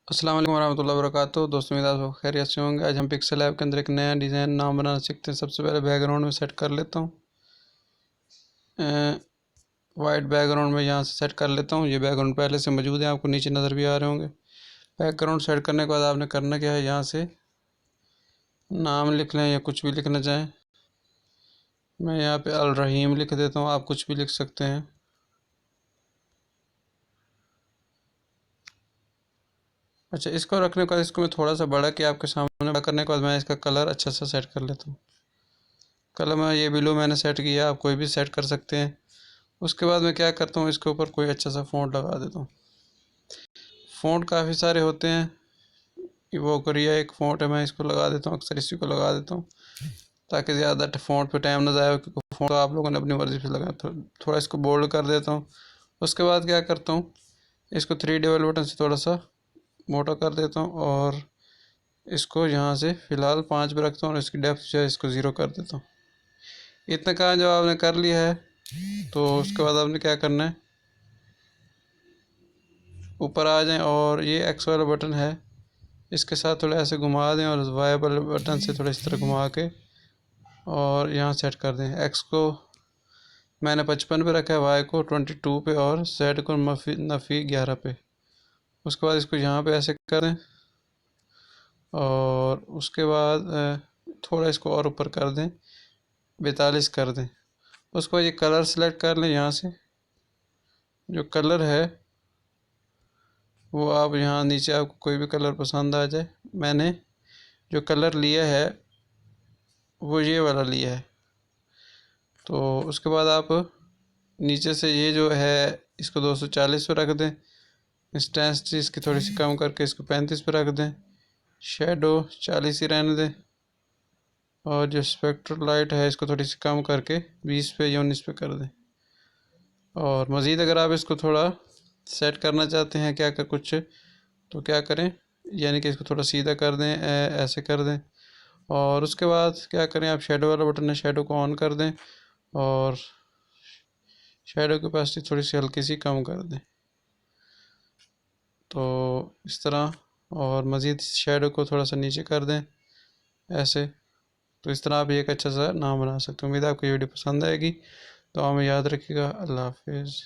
अस्सलाम वालेकुम वरहमतुल्लाहि वबरकातुहू। दोस्तों मेरा आप खैरियत से होंगे। आज हम पिक्सल ऐप के अंदर एक नया डिज़ाइन नाम बनाना सीखते हैं। सबसे पहले बैकग्राउंड में सेट कर लेता हूँ, वाइट बैकग्राउंड में यहाँ से सेट कर लेता हूँ। ये बैकग्राउंड पहले से मौजूद है, आपको नीचे नज़र भी आ रहे होंगे। बैकग्राउंड सेट करने के बाद आपने करना क्या है, यहाँ से नाम लिख लें या कुछ भी लिखना चाहें। मैं यहाँ पे अल रहीम लिख देता हूँ, आप कुछ भी लिख सकते हैं। अच्छा, इसको रखने के बाद इसको मैं थोड़ा सा बड़ा कि आपके सामने बड़ा करने के बाद मैं इसका कलर अच्छा सा सेट कर लेता हूँ। कलर में ये ब्लू मैंने सेट किया, आप कोई भी सेट कर सकते हैं। उसके बाद मैं क्या करता हूँ, इसके ऊपर कोई अच्छा सा फ़ॉन्ट लगा देता हूँ। फ़ॉन्ट काफ़ी सारे होते हैं, वो करिए एक फ़ॉन्ट है, मैं इसको लगा देता हूँ, अक्सर इसी को लगा देता हूँ ताकि ज़्यादा फ़ॉन्ट पे टाइम ना ज़ाया हो, क्योंकि फ़ॉन्ट तो आप लोगों ने अपनी मर्ज़ी से लगाया। थोड़ा इसको बोल्ड कर देता हूँ। उसके बाद क्या करता हूँ, इसको 3 डबल बटन से थोड़ा सा मोटा कर देता हूँ और इसको यहाँ से फ़िलहाल 5 पे रखता हूँ और इसकी डेप्थ जो है इसको 0 कर देता हूँ। इतना काम जब आपने कर लिया है तो उसके बाद आपने क्या करना है, ऊपर आ जाएं और ये एक्स वाला बटन है, इसके साथ थोड़ा ऐसे घुमा दें और वाई वाले बटन से थोड़ा इस तरह घुमा के और यहाँ सेट कर दें। एक्स को मैंने 55 पे रखा है, वाई को 22 पे और जेड को नफ़ी 11 पे। उसके बाद इसको यहाँ पे ऐसे कर दें और उसके बाद थोड़ा इसको और ऊपर कर दें, 42 कर दें। उसके बाद ये कलर सेलेक्ट कर लें, यहाँ से जो कलर है वो आप यहाँ नीचे आपको कोई भी कलर पसंद आ जाए। मैंने जो कलर लिया है वो ये वाला लिया है। तो उसके बाद आप नीचे से ये जो है इसको 240 पे रख दें, इंटेंसिटी इसकी थोड़ी सी कम करके इसको 35 पे रख दें, शेडो 40 ही रहने दें और जो स्पेक्ट्रल लाइट है इसको थोड़ी सी कम करके 20 पे या 19 पे कर दें। और मज़ीद अगर आप इसको थोड़ा सेट करना चाहते हैं क्या कर कुछ, तो क्या करें, यानी कि इसको थोड़ा सीधा कर दें, ऐसे कर दें। और उसके बाद क्या करें, आप शेडो वाला बटन है, शेडो को ऑन कर दें और शेडो की कैपेसिटी थोड़ी सी हल्की सी कम कर दें, तो इस तरह। और मज़ीद शेडो को थोड़ा सा नीचे कर दें ऐसे। तो इस तरह आप एक अच्छा सा नाम बना सकते हैं। उम्मीद है आपको ये वीडियो पसंद आएगी, तो हमें याद रखिएगा। अल्लाह हाफिज़।